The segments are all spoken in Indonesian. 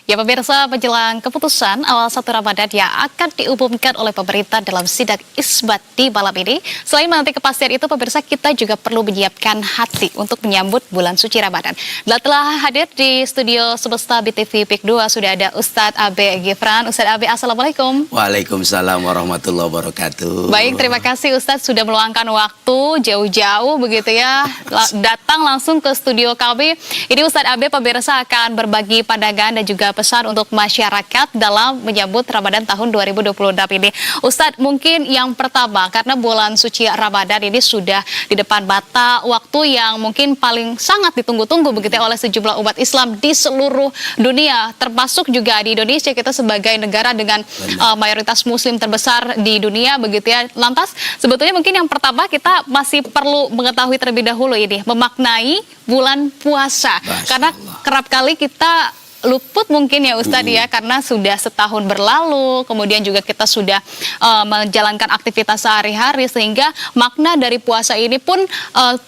Ya pemirsa, menjelang keputusan awal 1 Ramadan yang akan diumumkan oleh pemerintah dalam sidang isbat di malam ini. Selain menanti kepastian itu, pemirsa, kita juga perlu menyiapkan hati untuk menyambut bulan suci Ramadan. Dan telah hadir di studio Semesta BTV PIK 2 sudah ada Ustadz Abe Gifran. Ustadz Abe, Assalamualaikum. Waalaikumsalam warahmatullahi wabarakatuh. Baik, terima kasih Ustadz sudah meluangkan waktu jauh-jauh begitu ya, datang langsung ke studio kami. Ini Ustadz Abe, pemirsa, akan berbagi pandangan dan juga pesan untuk masyarakat dalam menyambut Ramadan tahun 2026 ini. Ustadz, mungkin yang pertama, karena bulan suci Ramadan ini sudah di depan mata, waktu yang mungkin paling sangat ditunggu-tunggu begitu ya oleh sejumlah umat Islam di seluruh dunia, termasuk juga di Indonesia, kita sebagai negara dengan mayoritas muslim terbesar di dunia begitu ya. Lantas, sebetulnya mungkin yang pertama kita masih perlu mengetahui terlebih dahulu ini, memaknai bulan puasa. Karena kerap kali kita luput mungkin ya Ustadz ya, karena sudah setahun berlalu, kemudian juga kita sudah menjalankan aktivitas sehari-hari, sehingga makna dari puasa ini pun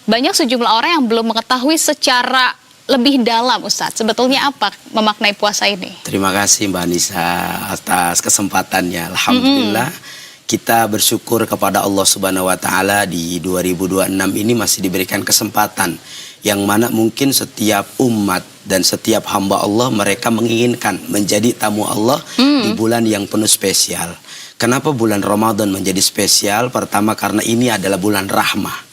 banyak sejumlah orang yang belum mengetahui secara lebih dalam. Ustadz, sebetulnya apa memaknai puasa ini? Terima kasih Mbak Nisa atas kesempatannya. Alhamdulillah kita bersyukur kepada Allah Subhanahu wa Ta'ala di 2026 ini masih diberikan kesempatan yang mana mungkin setiap umat dan setiap hamba Allah mereka menginginkan menjadi tamu Allah di bulan yang penuh spesial. Kenapa bulan Ramadan menjadi spesial? Pertama, karena ini adalah bulan rahmah.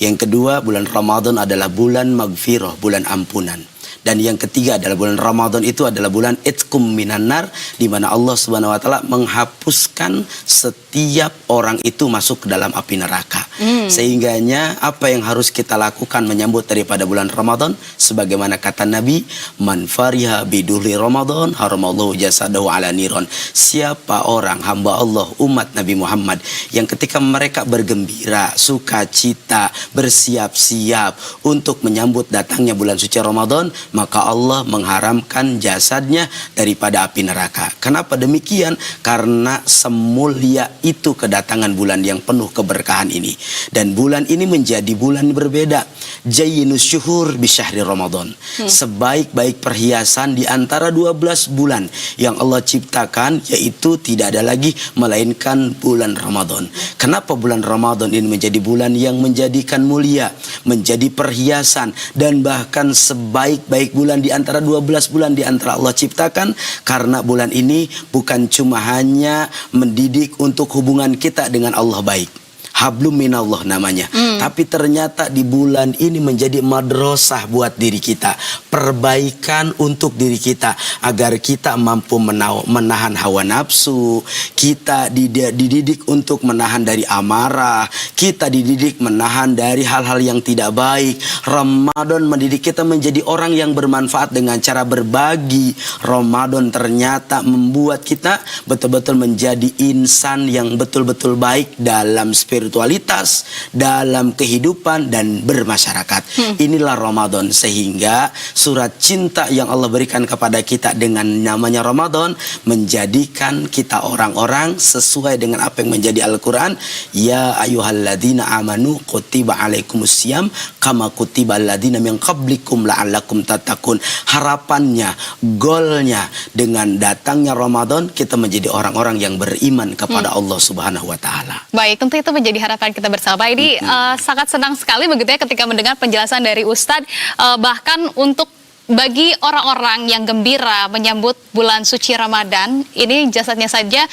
Yang kedua, bulan Ramadan adalah bulan magfirah, bulan ampunan. Dan yang ketiga adalah bulan Ramadan itu adalah bulan itqum minan nar, di mana Allah Subhanahu wa Ta'ala menghapuskan setiap orang itu masuk ke dalam api neraka. Sehingganya apa yang harus kita lakukan menyambut daripada bulan Ramadan, sebagaimana kata Nabi, man fariha bidulli Ramadan haramallahu jasadahu ala niron. Siapa orang hamba Allah umat Nabi Muhammad yang ketika mereka bergembira, sukacita, bersiap-siap untuk menyambut datangnya bulan suci Ramadan, maka Allah mengharamkan jasadnya daripada api neraka. Kenapa demikian? Karena semulia itu kedatangan bulan yang penuh keberkahan ini. Dan bulan ini menjadi bulan berbeda. Jayyinus syuhur bi syahri Ramadan. Sebaik-baik perhiasan di antara 12 bulan yang Allah ciptakan, yaitu tidak ada lagi melainkan bulan Ramadan. Kenapa bulan Ramadan ini menjadi bulan yang menjadikan mulia, menjadi perhiasan, dan bahkan sebaik-baik bulan di antara 12 bulan di antara Allah ciptakan? Karena bulan ini bukan cuma hanya mendidik untuk hubungan kita dengan Allah baik, hablum minallah namanya. Tapi ternyata di bulan ini menjadi madrasah buat diri kita, perbaikan untuk diri kita, agar kita mampu menahan hawa nafsu, kita dididik untuk menahan dari amarah, kita dididik menahan dari hal-hal yang tidak baik. Ramadan mendidik kita menjadi orang yang bermanfaat dengan cara berbagi. Ramadan ternyata membuat kita betul-betul menjadi insan yang betul-betul baik dalam spiritualitas, dalam kehidupan dan bermasyarakat. Inilah Ramadan, sehingga surat cinta yang Allah berikan kepada kita dengan namanya Ramadan menjadikan kita orang-orang sesuai dengan apa yang menjadi Al-Quran. Ya ayyuhalladzina amanu kutiba alaikumusiyam kama kutiba alladzina min qablikum la'allakum tattaqun. Harapannya, golnya dengan datangnya Ramadan, kita menjadi orang-orang yang beriman kepada Allah Subhanahu wa Ta'ala. Baik, tentu itu menjadi harapan kita bersama. Ini sangat senang sekali begitu ya ketika mendengar penjelasan dari Ustadz, bahkan untuk bagi orang-orang yang gembira menyambut bulan suci Ramadan ini, jasadnya saja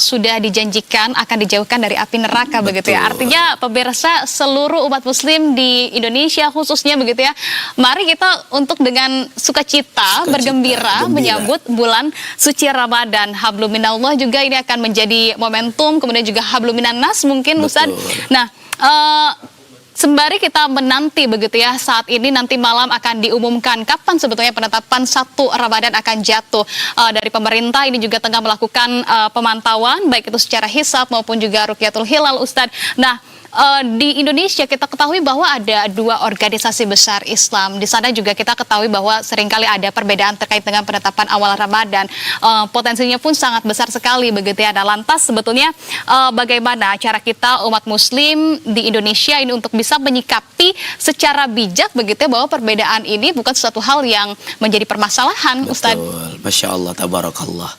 sudah dijanjikan akan dijauhkan dari api neraka. Begitu ya. Artinya pemirsa, seluruh umat muslim di Indonesia khususnya begitu ya, mari kita untuk dengan sukacita bergembira menyambut bulan suci Ramadan. Hablum minallah juga ini akan menjadi momentum, kemudian juga hablum minan nas mungkin Ustadz. Nah, sembari kita menanti begitu ya, saat ini nanti malam akan diumumkan kapan sebetulnya penetapan 1 Ramadan akan jatuh. Dari pemerintah ini juga tengah melakukan pemantauan, baik itu secara hisab maupun juga Ruqyatul Hilal Ustadz. Nah, di Indonesia kita ketahui bahwa ada dua organisasi besar Islam. Di sana juga kita ketahui bahwa seringkali ada perbedaan terkait dengan penetapan awal Ramadan. Potensinya pun sangat besar sekali begitu ya. Nah, lantas sebetulnya bagaimana cara kita umat Muslim di Indonesia ini untuk bisa menyikapi secara bijak begitu ya, bahwa perbedaan ini bukan suatu hal yang menjadi permasalahan, Ustadz. Betul, Masya Allah, tabarakallah.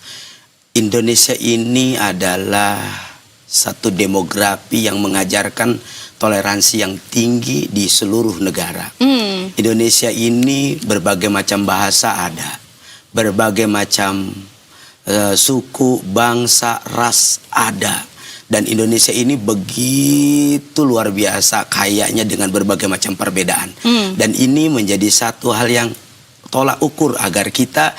Indonesia ini adalah satu demografi yang mengajarkan toleransi yang tinggi di seluruh negara. Indonesia ini berbagai macam bahasa ada, berbagai macam suku, bangsa, ras ada. Dan Indonesia ini begitu luar biasa kayanya dengan berbagai macam perbedaan. Dan ini menjadi satu hal yang tolak ukur agar kita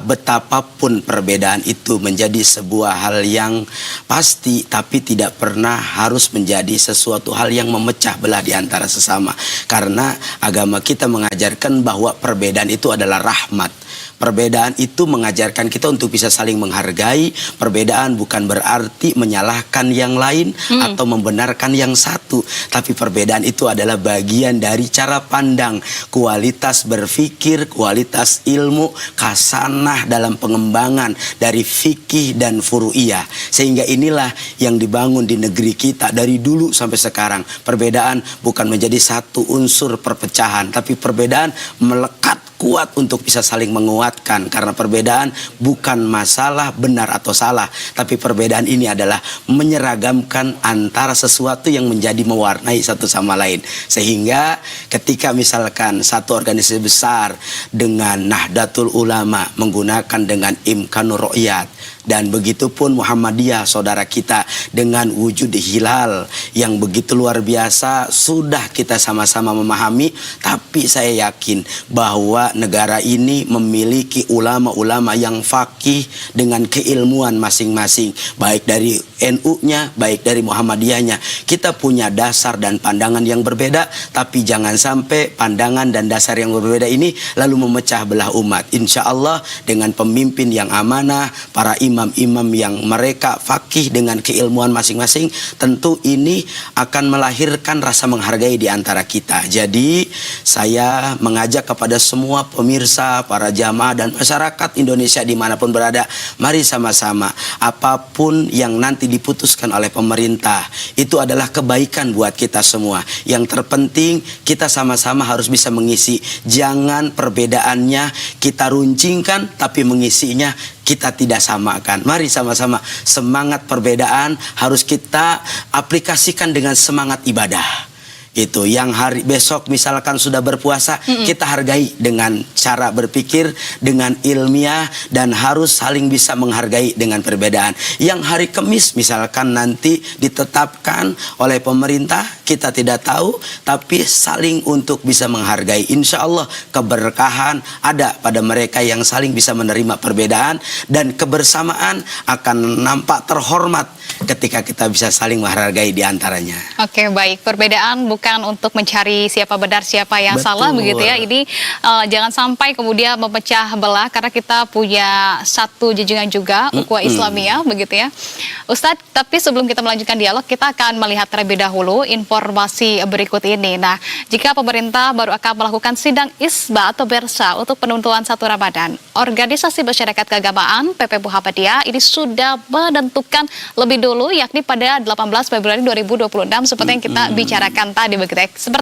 betapapun perbedaan itu menjadi sebuah hal yang pasti, tapi tidak pernah harus menjadi sesuatu hal yang memecah belah di antara sesama. Karena agama kita mengajarkan bahwa perbedaan itu adalah rahmat. Perbedaan itu mengajarkan kita untuk bisa saling menghargai. Perbedaan bukan berarti menyalahkan yang lain atau membenarkan yang satu. Tapi perbedaan itu adalah bagian dari cara pandang, kualitas berpikir, kualitas ilmu, kasanah dalam pengembangan dari fikih dan furu'iyah. Sehingga inilah yang dibangun di negeri kita dari dulu sampai sekarang. Perbedaan bukan menjadi satu unsur perpecahan, tapi perbedaan melekat kuat untuk bisa saling menguatkan, karena perbedaan bukan masalah benar atau salah, tapi perbedaan ini adalah menyeragamkan antara sesuatu yang menjadi mewarnai satu sama lain. Sehingga ketika misalkan satu organisasi besar dengan Nahdlatul Ulama menggunakan dengan Imkanur Ru'yat, dan begitupun Muhammadiyah saudara kita dengan wujud hilal yang begitu luar biasa, sudah kita sama-sama memahami. Tapi saya yakin bahwa negara ini memiliki ulama-ulama yang faqih dengan keilmuan masing-masing, baik dari NU-nya, baik dari Muhammadiyahnya. Kita punya dasar dan pandangan yang berbeda, tapi jangan sampai pandangan dan dasar yang berbeda ini lalu memecah belah umat. Insya Allah dengan pemimpin yang amanah, para imam-imam yang mereka faqih dengan keilmuan masing-masing, tentu ini akan melahirkan rasa menghargai di antara kita. Jadi saya mengajak kepada semua pemirsa, para jamaah dan masyarakat Indonesia dimanapun berada, mari sama-sama apapun yang nanti diputuskan oleh pemerintah itu adalah kebaikan buat kita semua. Yang terpenting kita sama-sama harus bisa mengisi. Jangan perbedaannya kita runcingkan, tapi mengisinya kita tidak samakan. Mari sama-sama semangat perbedaan harus kita aplikasikan dengan semangat ibadah. Itu yang hari besok misalkan sudah berpuasa, kita hargai dengan cara berpikir, dengan ilmiah, dan harus saling bisa menghargai dengan perbedaan. Yang hari Kamis misalkan nanti ditetapkan oleh pemerintah, kita tidak tahu, tapi saling untuk bisa menghargai. Insya Allah keberkahan ada pada mereka yang saling bisa menerima perbedaan, dan kebersamaan akan nampak terhormat ketika kita bisa saling menghargai di antaranya. Oke, baik. Perbedaan bukan untuk mencari siapa benar siapa yang Betul. salah begitu ya. Ini jangan sampai kemudian memecah belah, karena kita punya satu junjungan juga, ukhuwah Islamiyah begitu ya. Ustadz, tapi sebelum kita melanjutkan dialog, kita akan melihat terlebih dahulu informasi berikut ini. Nah, jika pemerintah baru akan melakukan sidang isbat atau bersa untuk penentuan 1 Ramadan, organisasi masyarakat keagamaan PP Muhammadiyah ini sudah menentukan lebih dulu, yakni pada 18 Februari 2026 seperti yang kita bicarakan tadi begitu ya.